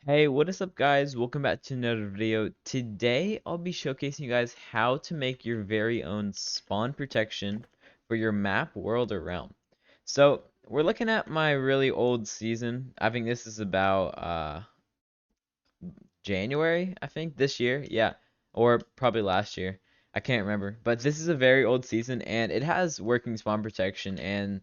Hey, what is up guys? Welcome back to another video. Today I'll be showcasing you guys how to make your very own spawn protection for your map, world, or realm. So we're looking at my really old season. I think this is about January, I think, this year. Yeah, or probably last year. I can't remember. But this is a very old season and it has working spawn protection and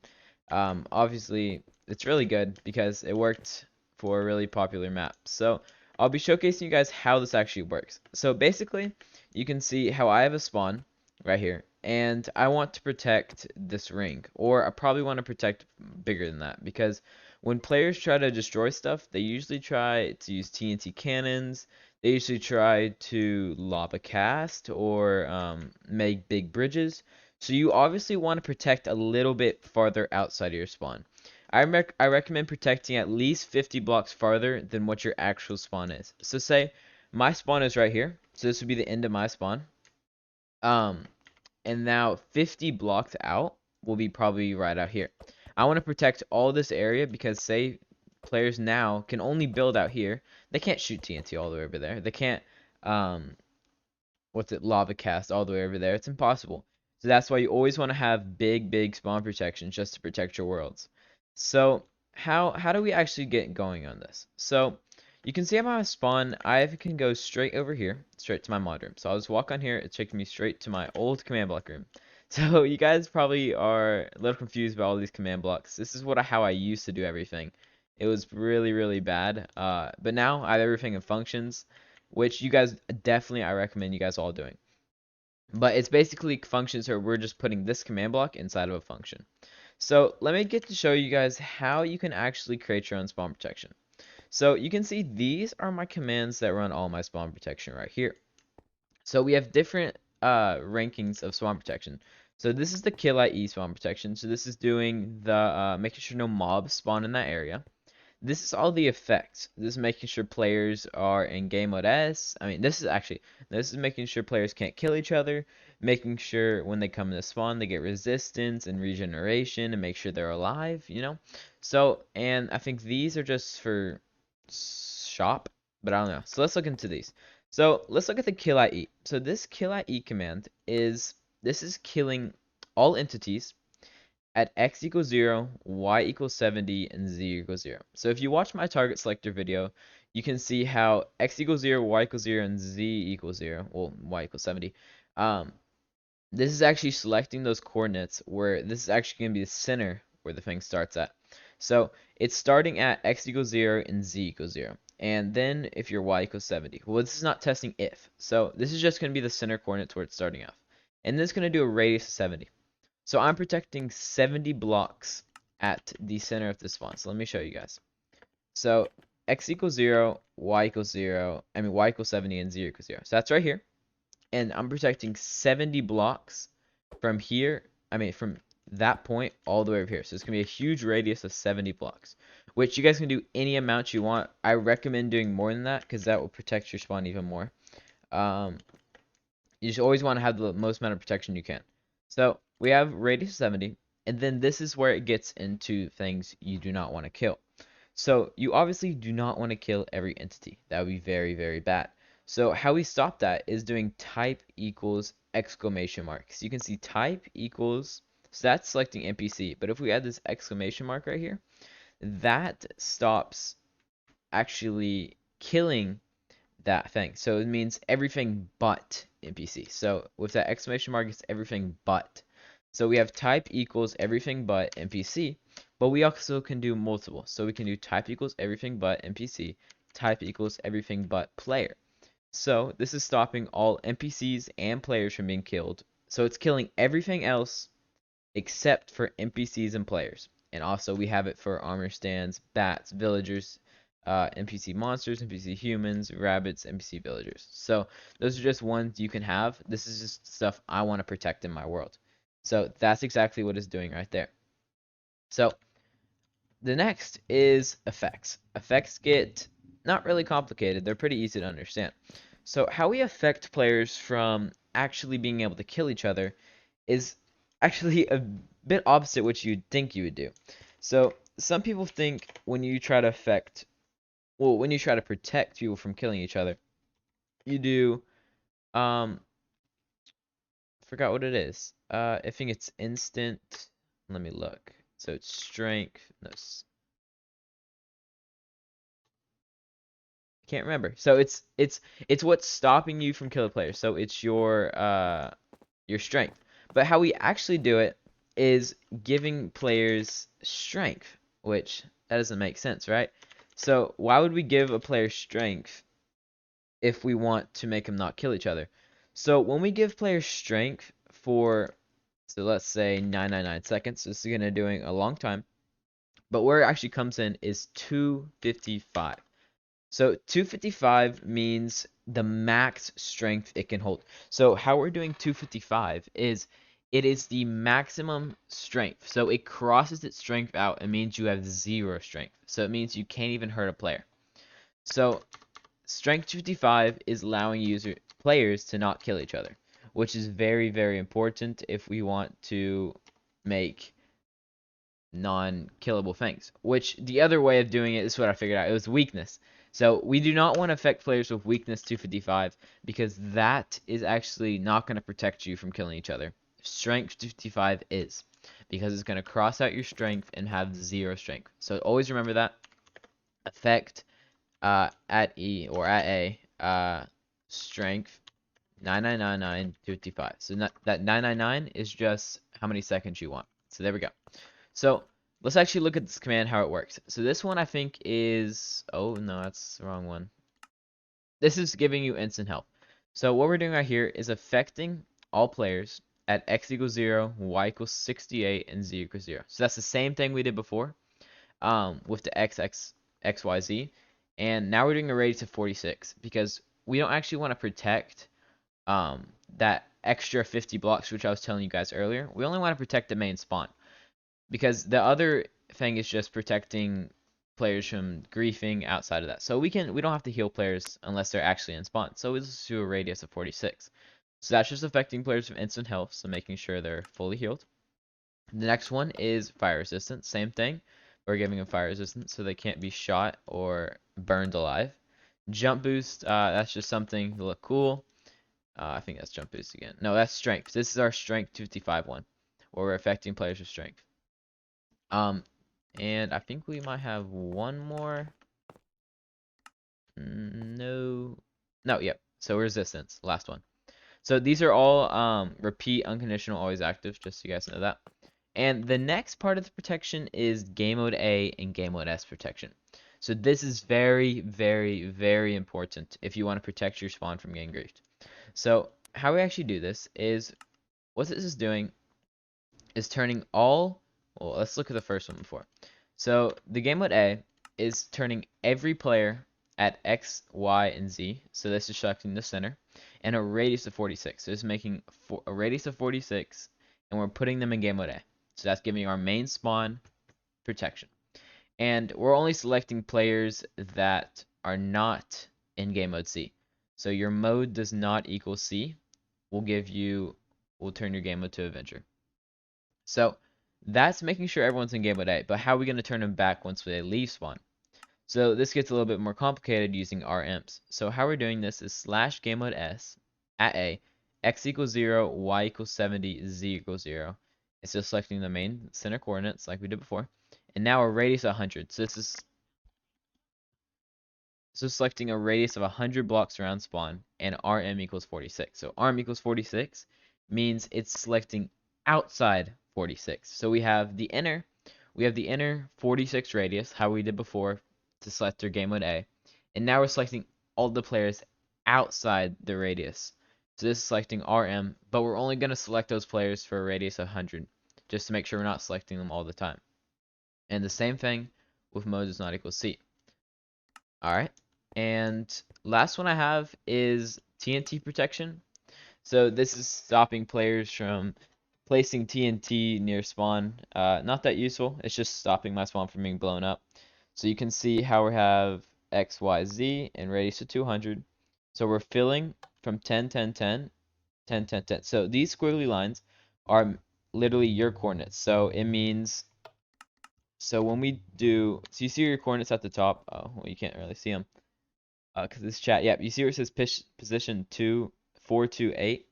obviously it's really good because it worked for a really popular map. So I'll be showcasing you guys how this actually works. So basically, you can see how I have a spawn right here and I want to protect this ring, or I probably want to protect bigger than that because when players try to destroy stuff, they usually try to use TNT cannons. They usually try to lava cast or make big bridges. So you obviously want to protect a little bit farther outside of your spawn. I recommend protecting at least 50 blocks farther than what your actual spawn is. So say my spawn is right here. So this would be the end of my spawn. Um, and now 50 blocks out will be probably right out here. I want to protect all this area because say players now can only build out here. They can't shoot TNT all the way over there. They can't um lava cast all the way over there. It's impossible. So that's why you always want to have big spawn protection just to protect your worlds. So how do we actually get going on this? So you can see I'm on my spawn. I can go straight over here, straight to my mod room. So I'll just walk on here. It's taking me straight to my old command block room. So you guys probably are a little confused about all these command blocks. This is how I used to do everything. It was really bad. But now I have everything in functions, which you guys definitely I recommend you guys all doing. But it's basically functions where we're just putting this command block inside of a function. So let me get to show you guys how you can actually create your own spawn protection. So you can see these are my commands that run all my spawn protection right here. So we have different rankings of spawn protection. So this is the kill IE spawn protection. So this is doing the making sure no mobs spawn in that area. This is all the effects. This is making sure players are in game mode S. I mean, this is making sure players can't kill each other, making sure when they come to spawn they get resistance and regeneration and make sure they're alive, you know? So, and I think these are just for shop, but I don't know. So let's look into these. So let's look at the kill IE. So this kill IE command is killing all entities at x equals 0, y equals 70, and z equals 0. So if you watch my target selector video, you can see how x equals 0, y equals 0, and z equals 0, well, y equals 70. This is actually selecting those coordinates where this is actually going to be the center where the thing starts at. So it's starting at x equals 0 and z equals 0. And then if your y equals 70. Well, this is not testing if. So this is just going to be the center coordinates where it's starting off. And this is going to do a radius of 70. So I'm protecting 70 blocks at the center of this spawn. So let me show you guys. So x equals 0, y equals 0, y equals 70, and z equals 0. So that's right here. And I'm protecting 70 blocks from here, from that point all the way over here. So it's going to be a huge radius of 70 blocks, which you guys can do any amount you want. I recommend doing more than that because that will protect your spawn even more. You just always want to have the most amount of protection you can. So we have radius 70, and then this is where it gets into things you do not want to kill. So you obviously do not want to kill every entity. That would be very bad. So how we stop that is doing type equals exclamation mark. So you can see type equals, so that's selecting NPC. But if we add this exclamation mark right here, that stops actually killing that thing. So it means everything but NPC. So with that exclamation mark, it's everything but. So we have type equals everything but NPC, but we also can do multiple. So we can do type equals everything but NPC, type equals everything but player. So this is stopping all NPCs and players from being killed. So it's killing everything else except for NPCs and players. And also we have it for armor stands, bats, villagers, NPC monsters, NPC humans, rabbits, NPC villagers. So those are just ones you can have. This is just stuff I want to protect in my world. So that's exactly what it's doing right there. So the next is effects. Effects get not really complicated. They're pretty easy to understand. So how we affect players from actually being able to kill each other is actually a bit opposite what you'd think you would do. So some people think when you try to affect well, when you try to protect people from killing each other, you do, um, forgot what it is. I think it's instant. Let me look. So it's strength. No, can't remember. So it's what's stopping you from killing players. So it's your strength. But how we actually do it is giving players strength, which that doesn't make sense, right? So why would we give a player strength if we want to make them not kill each other? So when we give players strength for, so let's say 999 seconds, this is gonna doing a long time, but where it actually comes in is 255. So 255 means the max strength it can hold. So how we're doing 255 is it is the maximum strength. So it crosses its strength out. It means you have zero strength. So it means you can't even hurt a player. So strength 255 is allowing players to not kill each other, which is very, very important if we want to make non-killable things. Which the other way of doing it is what I figured out. It was weakness. So we do not want to affect players with weakness 255 because that is actually not going to protect you from killing each other. Strength 255 is because it's going to cross out your strength and have zero strength. So always remember that. Effect at E or at A strength 999,955. So that 999 is just how many seconds you want. So there we go. So let's actually look at this command, how it works. So this one I think is, oh no, that's the wrong one. This is giving you instant health. So what we're doing right here is affecting all players at x equals 0, y equals 68, and z equals 0. So that's the same thing we did before with the x, y, z. And now we're doing a radius of 46 because we don't actually want to protect that extra 50 blocks, which I was telling you guys earlier. We only want to protect the main spawn. Because the other thing is just protecting players from griefing outside of that. So we don't have to heal players unless they're actually in spawn. So we'll just do a radius of 46. So that's just affecting players from instant health, so making sure they're fully healed. The next one is fire resistance. Same thing. We're giving them fire resistance so they can't be shot or burned alive. Jump boost, that's just something to look cool. I think that's jump boost again. No, that's strength. This is our strength 55 one, where we're affecting players with strength. And I think we might have one more. No. No, yep. So resistance, last one. So these are all repeat, unconditional, always active, just so you guys know that. And the next part of the protection is game mode A and game mode S protection. So this is very, very, very important if you want to protect your spawn from getting griefed. So how we actually do this is, what this is doing is turning all, well, let's look at the first one before. So the game mode A is turning every player at X, Y, and Z. So this is selecting the center and a radius of 46. So it's making a radius of 46 and we're putting them in game mode A. So that's giving our main spawn protection. And we're only selecting players that are not in game mode C. So your mode does not equal C. We'll turn your game mode to Avenger. So that's making sure everyone's in game mode A, but how are we going to turn them back once they leave spawn? So this gets a little bit more complicated using RMs. So how we're doing this is slash game mode S at A, x equals 0, y equals 70, z equals 0. It's just selecting the main center coordinates like we did before. And now a radius of 100. So this is selecting a radius of 100 blocks around spawn and RM equals 46. So RM equals 46 means it's selecting outside 46. So we have the inner 46 radius, how we did before to select their game mode A. And now we're selecting all the players outside the radius. So this is selecting RM, but we're only going to select those players for a radius of 100, just to make sure we're not selecting them all the time. And the same thing with mode does not equal C. Alright, and last one I have is TNT protection. So this is stopping players from placing TNT near spawn. Not that useful, it's just stopping my spawn from being blown up. So you can see how we have X, Y, Z and radius to 200. So we're filling from 10, 10, 10, 10, 10, 10. So these squiggly lines are literally your coordinates. So it means So when we do, so you see your coordinates at the top. Oh, well, you can't really see them because this chat. Yep, you see where it says position 2, 4, 2, 8.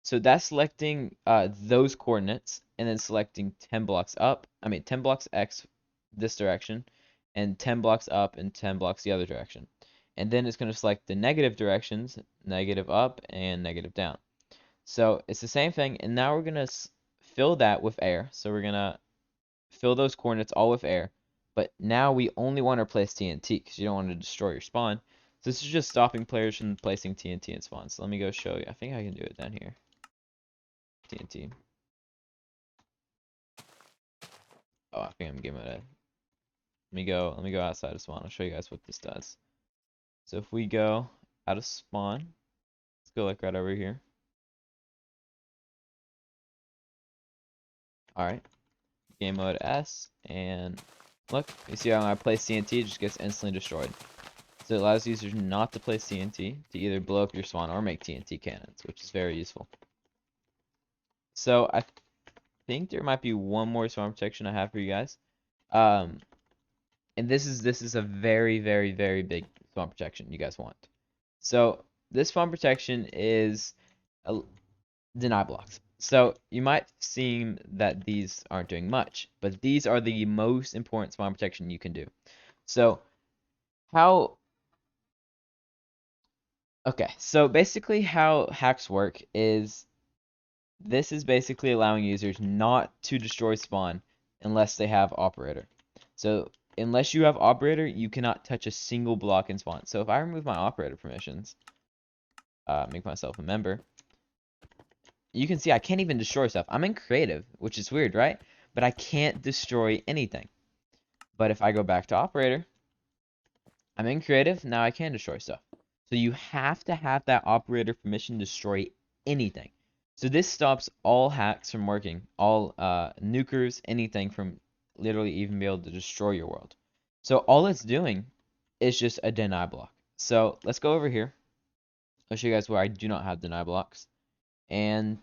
So that's selecting those coordinates and then selecting 10 blocks up. I mean 10 blocks X this direction, and 10 blocks up and 10 blocks the other direction. And then it's going to select the negative directions, negative up and negative down. So it's the same thing, and now we're going to fill that with air. So we're going to fill those coordinates all with air. But now we only want to place TNT because you don't want to destroy your spawn. So this is just stopping players from placing TNT in spawn. So let me go show you. I think I can do it down here. TNT. Oh, I think I'm giving it a. Let me go outside of spawn. I'll show you guys what this does. So if we go out of spawn, let's go like right over here. Alright. Game mode S, and look, you see how when I place TNT, it just gets instantly destroyed. So it allows users not to place TNT to either blow up your spawn or make TNT cannons, which is very useful. So I think there might be one more spawn protection I have for you guys. And this is a very, very, very big spawn protection you guys want. So this spawn protection is deny blocks. So you might seem that these aren't doing much, but these are the most important spawn protection you can do. So so basically how hacks work is this is basically allowing users not to destroy spawn unless they have operator. So unless you have operator, you cannot touch a single block in spawn. So if I remove my operator permissions, make myself a member, you can see I can't even destroy stuff. I'm in creative, which is weird, right? But I can't destroy anything. But if I go back to operator, I'm in creative, now I can destroy stuff. So you have to have that operator permission to destroy anything. So this stops all hacks from working, all nukers, anything from literally even be able to destroy your world. So all it's doing is just a deny block. So let's go over here. I'll show you guys where I do not have deny blocks. And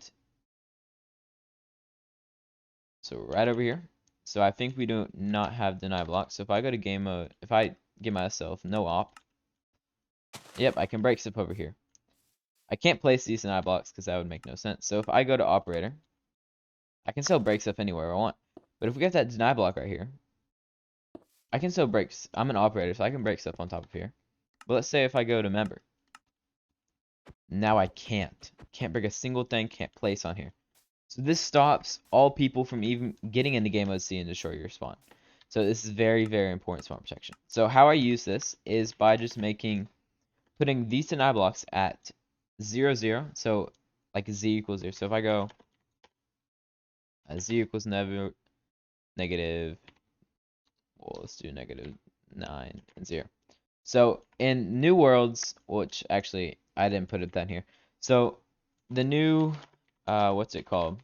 so right over here. So I think we do not have deny blocks. So if I go to game mode, if I give myself no op, yep, I can break stuff over here. I can't place these deny blocks because that would make no sense. So if I go to operator, I can still break stuff anywhere I want. But if we get that deny block right here, I can still break. I'm an operator, so I can break stuff on top of here. But let's say if I go to member, now I can't. Can't break a single thing, can't place on here. So this stops all people from even getting into game mode C and destroy your spawn. So this is very, very important spawn protection. So how I use this is by just putting these deny blocks at 0, 0. So like Z equals 0. So if I go Z equals negative, well, let's do negative 9 and 0. So in new worlds, which actually I didn't put it down here. So the new, what's it called?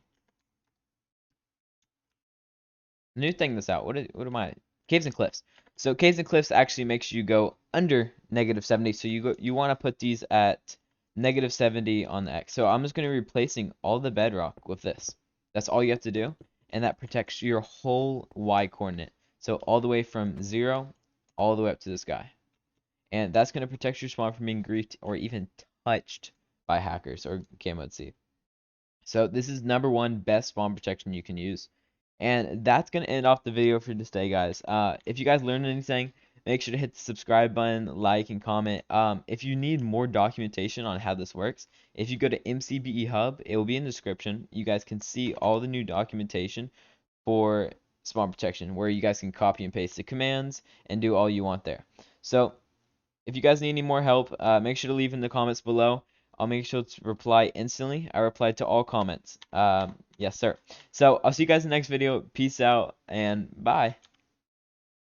The new thing that's out. What am I? Caves and cliffs. So caves and cliffs actually makes you go under negative 70. So you want to put these at negative 70 on the X. So I'm just going to be replacing all the bedrock with this. That's all you have to do, and that protects your whole Y coordinate. So all the way from 0 all the way up to this guy. And that's going to protect your spawn from being griefed or even touched by hackers or game mode C. So this is #1 best spawn protection you can use. And that's going to end off the video for this day, guys. If you guys learned anything, make sure to hit the subscribe button, like, and comment. If you need more documentation on how this works, if you go to MCBE Hub, it will be in the description. You guys can see all the new documentation for spawn protection, where you guys can copy and paste the commands and do all you want there. So if you guys need any more help, make sure to leave in the comments below. I'll make sure to reply instantly. I reply to all comments. Yes, sir. So I'll see you guys in the next video. Peace out and bye.